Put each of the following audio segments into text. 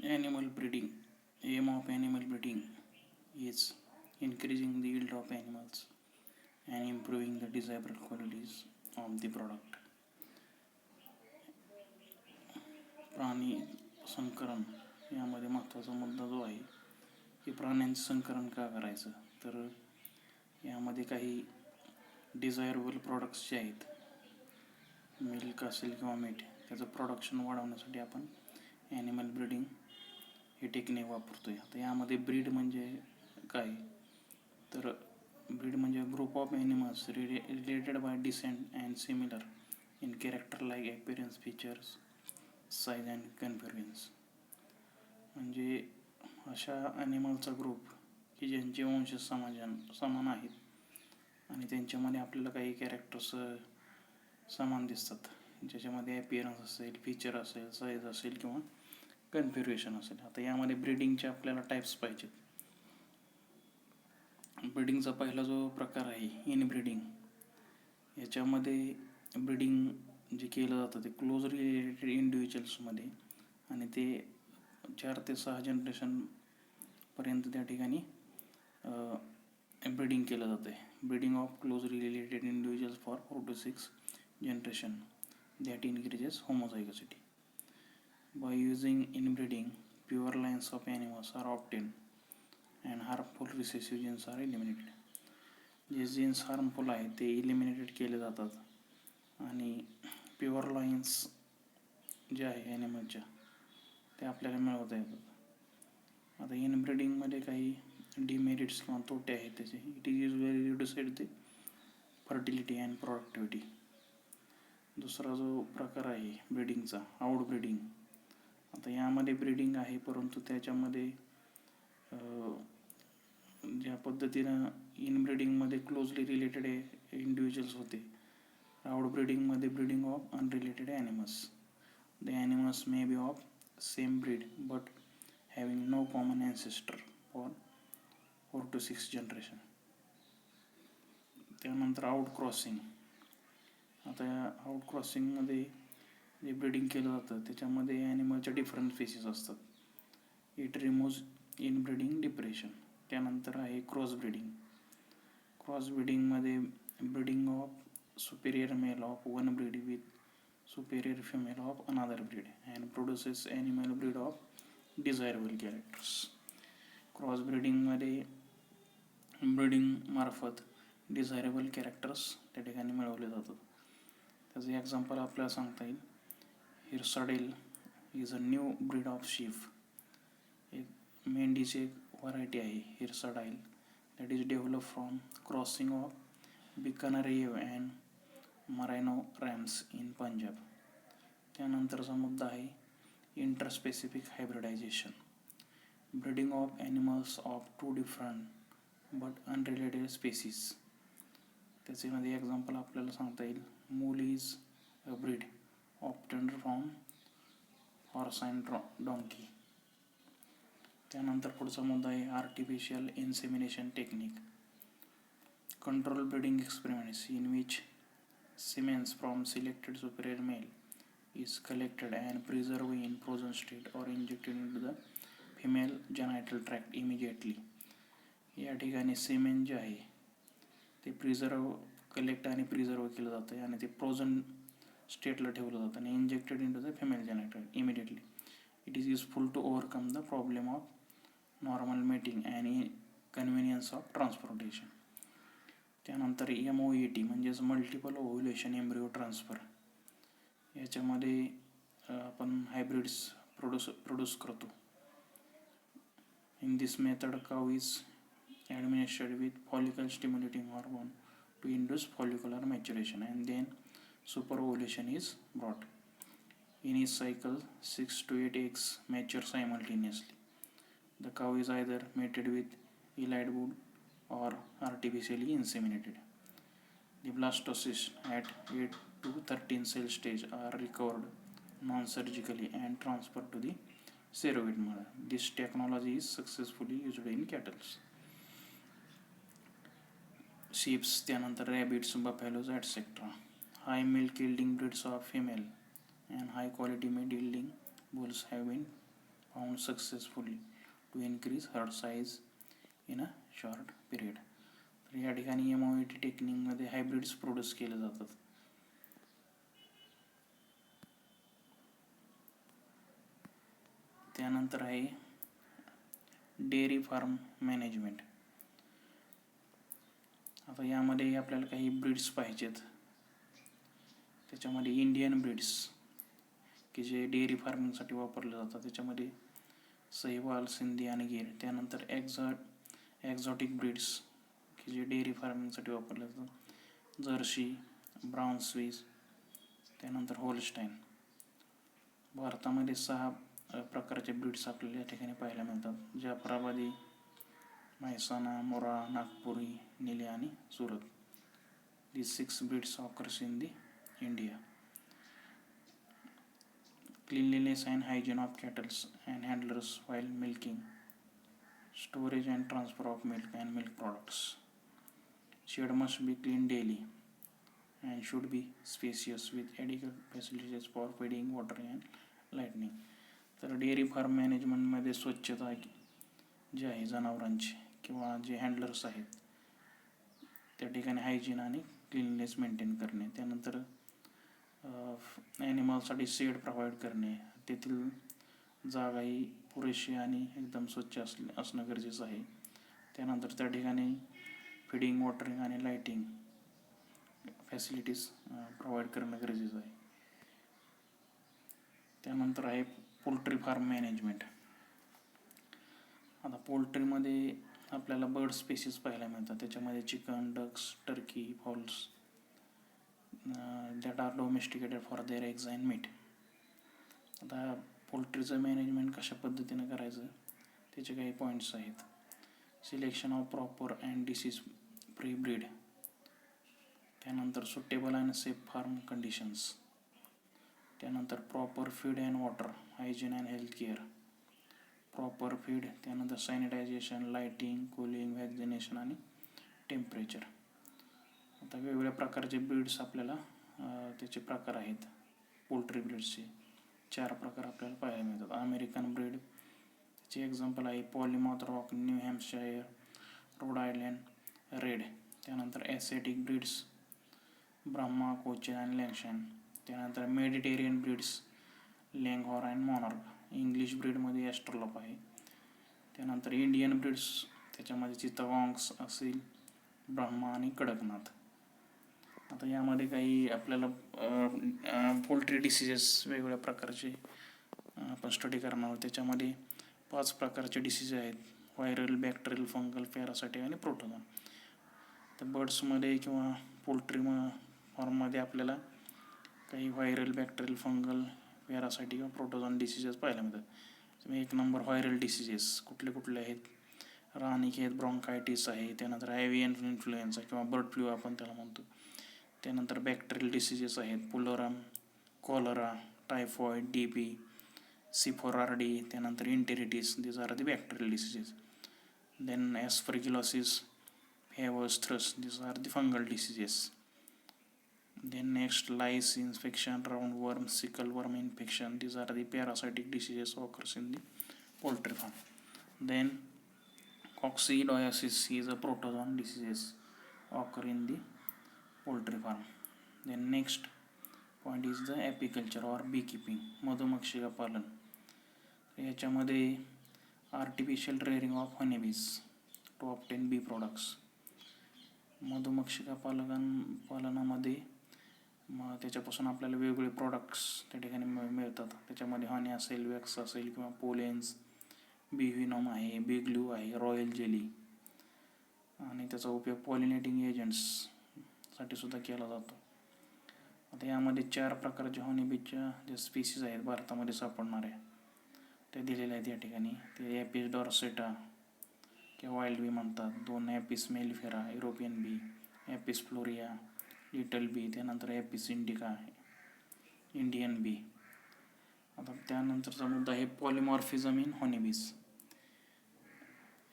Animal breeding. Aim of animal breeding is increasing the yield of animals and improving the desirable qualities of the product. प्राणी संकरण यामध्ये महत्त्वाचा मुद्दा जो आहे की प्राण्यांचं संकरण का करायचं, तर यामध्ये काही डिझायरेबल प्रॉडक्ट्स जे आहेत, मिल्क असेल किंवा मीठ, त्याचं प्रोडक्शन वाढवण्यासाठी आपण ॲनिमल ब्रीडिंग ही टेक्निक वापरतो आहे. आता यामध्ये ब्रीड म्हणजे काय, तर ब्रीड म्हणजे group of animals related by descent and similar in character like appearance, features, size and configuration. म्हणजे अशा ॲनिमलचा ग्रुप की ज्यांचे वंश समान आहेत आणि त्यांच्यामध्ये आपल्याला काही कॅरेक्टर्स समान दिसतात, ज्याच्यामध्ये ॲपिअरन्स असेल, फीचर असेल, साईज असेल किंवा कन्फिगरेशन असेल. आता यामध्ये ब्रीडिंगचे आपल्याला टाईप्स पाहिजेत. ब्रीडिंगचा पहिला जो प्रकार आहे इनब्रीडिंग, याच्यामध्ये ब्रीडिंग जे केलं जातं ते क्लोज रिलेटेड इंडिव्हिज्युअल्समध्ये आणि ते 4 ते 6 जनरेशनपर्यंत त्या ठिकाणी ब्रीडिंग केलं जातं आहे. Breeding of close related individuals for 4 to 6 generation that increases homozygosity. By using inbreeding, pure lines of animals are obtained and harmful recessive genes are eliminated. जे जीन्स हार्मफुल आहेत ते इलिमिनेटेड केले जातात आणि प्युअर लाईन्स जे आहे ॲनिमलच्या ते आपल्याला मिळवता येतात. आता इनब्रीडिंगमध्ये काही डिमेरिट्स किंवा तोटे आहेत त्याचे. It is usually reduced the fertility and productivity. दुसरा जो प्रकार आहे ब्रीडिंगचा, आउट ब्रीडिंग. आता यामध्ये ब्रीडिंग आहे परंतु त्याच्यामध्ये ज्या पद्धतीनं इनब्रीडिंगमध्ये क्लोजली रिलेटेड इंडिव्हिज्युअल्स होते, आउट ब्रीडिंगमध्ये breeding of unrelated animals. The animals may be of same breed but having no common ancestor for 4 to 6 generation. त्यानंतर आउट क्रॉसिंग. आता या आउट क्रॉसिंगमध्ये जे ब्रीडिंग केलं जातं त्याच्यामध्ये ॲनिमलच्या डिफरंट स्पेसीस असतात. It removes in breeding depression. त्यानंतर आहे क्रॉस ब्रीडिंग. क्रॉस ब्रीडिंगमध्ये breeding of superior male of one breed with superior female of another breed and produces animal breed of desirable characters. Cross ब्रीडिंगमध्ये breeding मार्फत desirable characters त्या ठिकाणी मिळवले जातात. त्याचं एक्झाम्पल आपल्याला सांगता येईल. Hisardale is a new breed of sheep. एक मेंढीची एक व्हरायटी आहे Hisardale, that is develop from crossing of Bikaneri ewe and merino rams in Punjab. त्यानंतरचा मुद्दा आहे interspecific hybridization. Breeding of animals of 2 different but unrelated species. त्याच्यामध्ये एक्झाम्पल आपल्याला सांगता येईल. Mule is a breed obtained from horse and donkey. त्यानंतर पुढचा मुद्दा आहे artificial insemination technique. Control breeding experiments in which semens from selected superior male is collected and preserve in frozen state or injected in to the female genital tract immediately. या ठिकाणी semen जे आहे ते collect आणि preserve केलं जातं आणि ते फ्रोझन स्टेटला ठेवलं जातं आणि injected in to the female genital immediately. It is useful to overcome the problem of normal mating and convenience of transportation. त्यानंतर MOET म्हणजेच मल्टिपल ओव्ह्युलेशन एम्ब्रिओ ट्रान्सफर. याच्यामध्ये आपण हायब्रिड्स प्रोड्यूस करतो. In this method cow is administered with follicle stimulating hormone to induce follicular maturation and then superovulation is brought. In each cycle 6 to 8 eggs mature simultaneously. The cow is either mated with elide wood or artificially inseminated. The blastocysts at 8 to 13 cell stage are recovered non-surgically and transferred to the surrogate mother. This technology is successfully used in cattle. sheeps, त्यानंतर rabbits, buffaloes etcetera. High milk yielding breeds of female and high quality meat yielding bulls have been found successfully to increase herd size in a short period. तर या ठिकाणी MOET टेक्निकमध्ये hybrids produce केले जातात. त्यानंतर आहे dairy form management. आता यामध्ये आपल्याला काही ब्रीड्स पाहिजेत. त्याच्यामध्ये इंडियन ब्रीड्स की जे डेअरी फार्मिंगसाठी वापरले जातात, त्याच्यामध्ये सहिवाल, सिंधी आणि गिर. त्यानंतर एक्झॉटिक ब्रीड्स की जे डेअरी फार्मिंगसाठी वापरले जातात, जर्सी, ब्राऊन स्विस, त्यानंतर होलस्टाईन. भारतामध्ये 6 प्रकारचे ब्रीड्स आपल्याला या ठिकाणी पाहायला मिळतात: जाफराबादी, म्हैसाणा, मुरा, नागपुरी, निले आणि Surat. These 6 breeds occurs in the India. Cleanliness and hygiene of cattle and handlers while milking. Storage and transfer of milk and milk products. Shed must be cleaned daily and should be spacious with adequate facilities for feeding, watering and lighting. तर dairy form मॅनेजमेंटमध्ये स्वच्छता जी आहे जनावरांची किंवा जे handlers आहेत त्या ठिकाणी hygiene आणि क्लीननेस मेंटेन करणे. त्यानंतर ॲनिमलसाठी शेड प्रोव्हाइड करणे, तेथील जागाही पुरेशी आणि एकदम स्वच्छ असणं गरजेचं आहे. त्यानंतर त्या ठिकाणी फिडिंग, वॉटरिंग आणि लाईटिंग फॅसिलिटीज प्रोव्हाइड करणं गरजेचं आहे. त्यानंतर आहे पोल्ट्री फार्म मॅनेजमेंट. आता पोल्ट्रीमध्ये आपल्याला बर्ड स्पेसीज पाहायला मिळतात. त्याच्यामध्ये chicken, ducks, turkey, fowls that are domesticated for their eggs and meat. आता पोल्ट्रीचं मॅनेजमेंट कशा पद्धतीनं करायचं त्याचे काही पॉईंट्स आहेत. Selection of proper and disease free breed. त्यानंतर suitable and safe farm conditions. त्यानंतर proper feed and water, hygiene and health care, proper feed. त्यानंतर सॅनिटायझेशन, लाईटिंग, कूलिंग, व्हॅक्सिनेशन आणि टेम्परेचर. आता वेगवेगळ्या प्रकारचे ब्रीड्स आपल्याला त्याचे प्रकार आहेत. पोल्ट्री ब्रीड्सचे 4 प्रकार आपल्याला पाहायला मिळतात. अमेरिकन ब्रीड, त्याचे एक्झाम्पल आहे Plymouth Rock, New Hampshire, Rhode Island Red. त्यानंतर ॲसियाटिक ब्रीड्स, ब्राह्मा, कोचिन आणि लँगशान. त्यानंतर Mediterranean breeds, Leghorn and Minorca. English ब्रीडमध्ये ॲस्ट्रोलॉप आहे. त्यानंतर इंडियन ब्रीड्स, त्याच्यामध्ये चित्तागॉंग्स असेल, ब्राह्मा आणि कडकनाथ. आता यामध्ये काही आपल्याला पोल्ट्री डिसीजेस वेगवेगळ्या प्रकारचे आपण स्टडी करणार आहोत. त्याच्यामध्ये 5 प्रकारचे डिसीज आहेत: व्हायरल, बॅक्टेरियल, फंगल, पॅरासायटिक आणि प्रोटोझोन. तर बर्ड्समध्ये किंवा पोल्ट्री फार्ममध्ये आपल्याला काही व्हायरल, बॅक्टेरियल, फंगल, पॅरासायटिक किंवा प्रोटोझोन डिसीजेस पाहायला मिळतात. 1 नंबर व्हायरल डिसीजेस कुठले कुठले आहेत? रानिकेत, ब्रॉन्कायटिस आहे. त्यानंतर एव्हियन इन्फ्लुएन्झा किंवा बर्ड फ्लू आपण त्याला म्हणतो. त्यानंतर बॅक्टेरियल डिसीजेस आहेत पुलोरम, कॉलरा, टायफॉइड, DB, C4RD. त्यानंतर enteritis. This are the bacterial diseases. Then aspergillosis, favus, thrush. This are the fungal diseases. Then next, lice infection, roundworm, sickle worm infection. These are the parasitic diseases occurs in the poultry farm. Then coccidiosis is a protozoan diseases occur in the poultry farm. Then next point is the apiculture or beekeeping, मधुमक्षिका पालन. याच्यामध्ये artificial rearing of honeybees to obtain bee products. मधुमक्षिका पालनामध्ये त्याच्यापासून आपल्याला वेगवेगळे products त्या ठिकाणी मिळतात. त्याच्यामध्ये हनी असेल, वॅक्स असेल किंवा पोलेन्स, बी व्हिनॉम आहे, बी ग्लू आहे, रॉयल जेली. आणि त्याचा उपयोग पॉलिनेटिंग एजंट्ससाठी सुद्धा केला जातो. आता यामध्ये 4 प्रकारच्या हनीबीच्या ज्या स्पीसीज आहेत भारतामध्ये सापडणाऱ्या त्या दिलेल्या आहेत या ठिकाणी. ते ॲपिस डॉर्सेटा किंवा वाईल्ड बी म्हणतात. 2 Apis mellifera, European bee, Apis florea, little bee. त्यानंतर ॲपिस इंडिका, इंडियन बी. आता त्यानंतरचा मुद्दा आहे polymorphism in honeybees.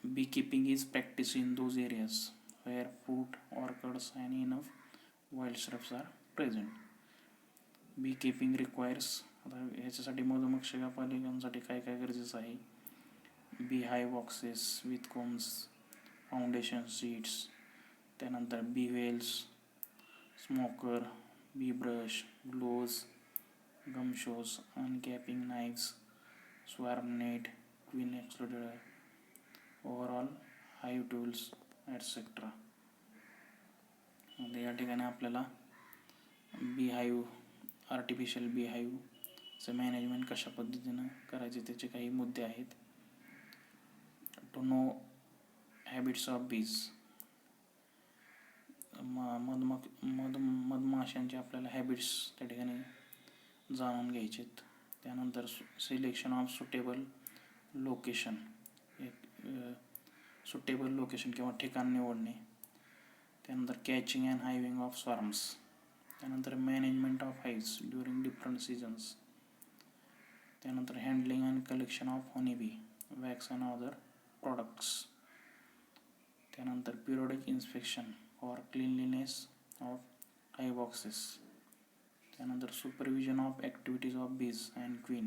Bee keeping is practice in those areas where fruit, orchards and enough wild shrubs are present. Bee keeping requires आता ह्याच्यासाठी मधुमक्षिका पालिकांसाठी काय काय गरजेचं आहे? Bee hive boxes with combs, foundation sheets, त्यानंतर bee veils, smoker, bee brush, gloves, gum shoes, uncapping knives, swarm net, queen exploder, overall hive tools ॲटसेट्रा. या ठिकाणी आपल्याला बी हाईव, आर्टिफिशियल बी हाईवचं मॅनेजमेंट कशा पद्धतीनं करायचे त्याचे काही मुद्दे आहेत. टू नो हॅबिट्स ऑफ बीज, मधमाशांचे आपल्याला हॅबिट्स त्या ठिकाणी जाणून घ्यायचे आहेत. त्यानंतर selection of suitable location, suitable location किंवा ठिकाण निवडणे. त्यानंतर catching and hiving of swarms. त्यानंतर management of hives during different seasons. त्यानंतर handling and collection of honey bee, wax and other products. त्यानंतर periodic inspection for cleanliness of hive boxes. त्यानंतर supervision of activities of bees and queen.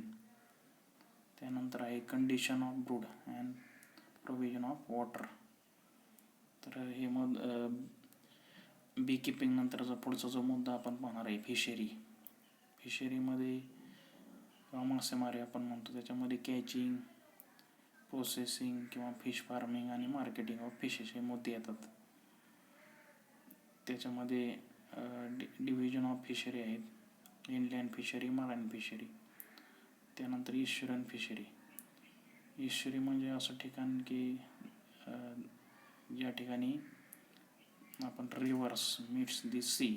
त्यानंतर आहे condition of brood and provision of water. तर हे बी keeping नंतरचा पुढचा जो मुद्दा आपण पाहणार आहे फिशरी. फिशरीमध्ये किंवा मासेमारी आपण म्हणतो त्याच्यामध्ये कॅचिंग, प्रोसेसिंग किंवा फिश फार्मिंग आणि मार्केटिंग ऑफ फिशेस हे मुद्दे येतात. त्याच्यामध्ये डिव्हिजन ऑफ फिशरी आहेत, इनलँड फिशरी, मराइन फिशरी. त्यानंतर ईश्वरन फिशरी. ईश्वरी म्हणजे असं ठिकाण की ज्या ठिकाणी आपण रिव्हर्स मीट्स दी सी,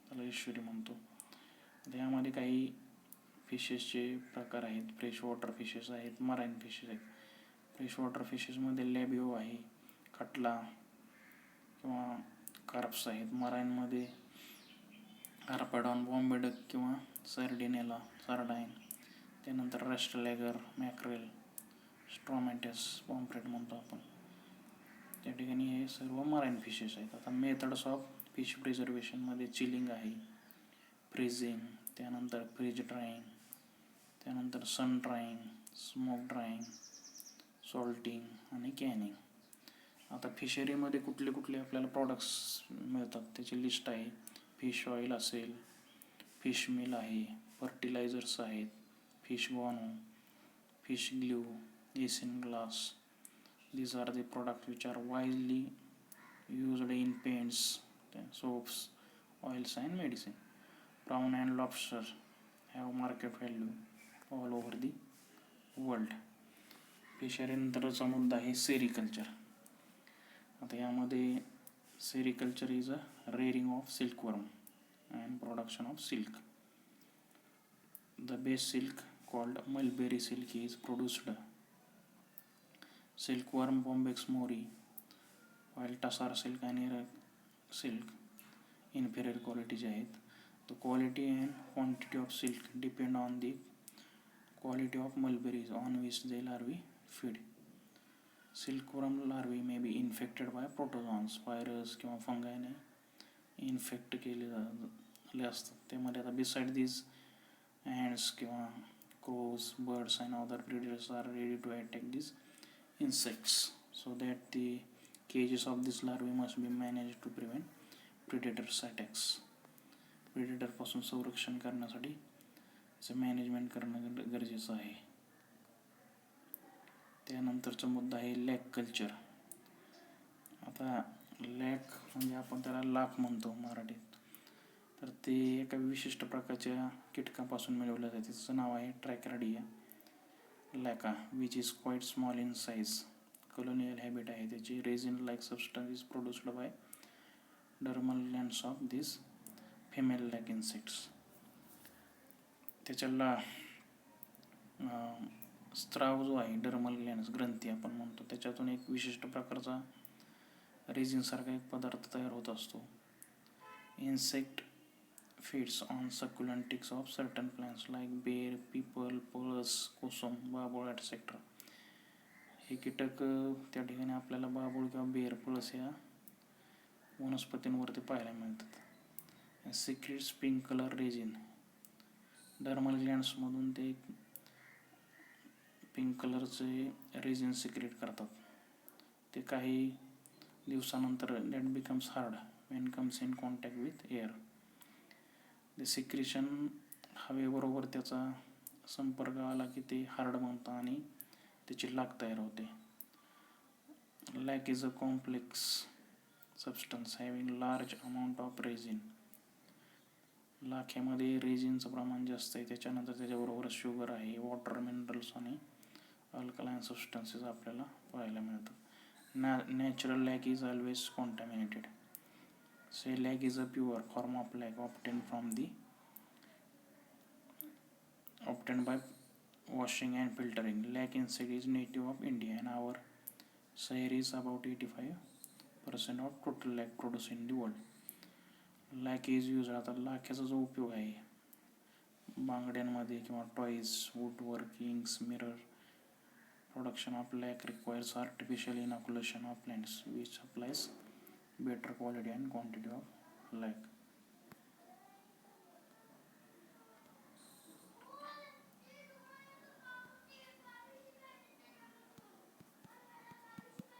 त्याला ईश्वरी म्हणतो. त्यामध्ये काही फिशेसचे प्रकार आहेत. फ्रेश वॉटर फिशेस आहेत, मराइन फिशेस आहेत. फ्रेश वॉटर फिशेसमध्ये लॅबिओ आहे, कटला किंवा कार्प्स आहेत. मराइनमध्ये कार्पाडॉन, बॉम्बे डक किंवा सर्डिनेला, सार्डाईन. त्यानंतर रस्टलॅगर, मॅक्रेल, स्ट्रॉमॅटस, पॉम्फ्रेट म्हणतो आपण. त्या ठिकाणी हे सर्व मराइन फिशेस आहेत. आता मेथड्स ऑफ फिश प्रिझर्वेशनमध्ये चिलिंग आहे, फ्रीजिंग, त्यानंतर फ्रीज ड्राईंग, त्यानंतर सन ड्राईंग, स्मोक ड्राईंग, सॉल्टिंग आणि कॅनिंग. आता फिशरीमध्ये कुठले कुठले आपल्याला प्रॉडक्ट्स मिळतात त्याची लिस्ट आहे. फिश ऑइल असेल, फिश मिल आहे, फर्टिलायझर्स आहेत, fish गॉनो, fish glue, isinglass. These are the products which are widely used in paints, soaps, oils and medicine. Prawn and lobster have market value all over the world. Fishery नंतरचा मुद्दा आहे sericulture. आता यामध्ये sericulture is a rearing of silkworm and production of silk. The best silk called mulberry silk is produced. Silkworm Bombyx mori, while Tassar silk and Iraq silk inferior quality आहेत. The quality and quantity of silk depend on the quality of mulberries on which the larvae feed. Silkworm larvae may be infected by protozoans, virus किंवा फंगाने infect केले असतात. त्यामध्ये आता beside these ants किंवा crows, birds and other predators are ready to attack these insects, so that the cages of this larvae must be managed to prevent predators attacks. predator पासून संरक्षण करण्यासाठी याचं मॅनेजमेंट करणं गरजेचं आहे. त्यानंतरचा मुद्दा आहे लॅक कल्चर. आता लॅक म्हणजे आपण त्याला लाख म्हणतो मराठीत. तर ते एका विशिष्ट प्रकारच्या कीटकापासून मिळवलं जाते. त्याचं नाव आहे Tachardia lacca, which is quite small in size. Colonial habit आहे त्याची. Resin like substance is produced by dermal glands of this female lac insects. त्याच्याला स्त्राव जो आहे, डर्मल ग्लँड्स, ग्रंथी आपण म्हणतो, त्याच्यातून एक विशिष्ट प्रकारचा रेझिनसारखा एक पदार्थ तयार होत असतो. Insect feeds on succulent twigs of certain plants like bear, people, पळस, कोसम, बाबूळ etc. हे कीटक त्या ठिकाणी आपल्याला बाबूळ किंवा बेर, पळस या वनस्पतींवरती पाहायला मिळतात. Secretes pink colour resin dermal ग्लँड्समधून ते पिंक कलरचे रेजिन सिक्रेट करतात. ते काही दिवसानंतर that becomes hard when comes in contact with air. ते सिक्रेशन हवेबरोबर त्याचा संपर्क आला की ते हार्ड बनतं आणि त्याची लाख तयार होते. Lac is a complex substance having large amount of resin. लाख्यामध्ये रेझिनचं प्रमाण जास्त आहे. त्याच्यानंतर त्याच्याबरोबर शुगर आहे, वॉटर, मिनरल्स आणि अल्कलाइन सबस्टन्सेस आपल्याला पाहायला मिळतात. Natural lac is always contaminated. Say lac is a pure form of lac obtained by washing and filtering. Lac insect is native of India and our share is about 85% of total lac produced in the world. Lac is used. आता लाख्याचा जो उपयोग आहे बांगड्यांमध्ये किंवा toys, would workings, mirror. Production of lac requires artificial inoculation of plants which supplies better quality and quantity of lac.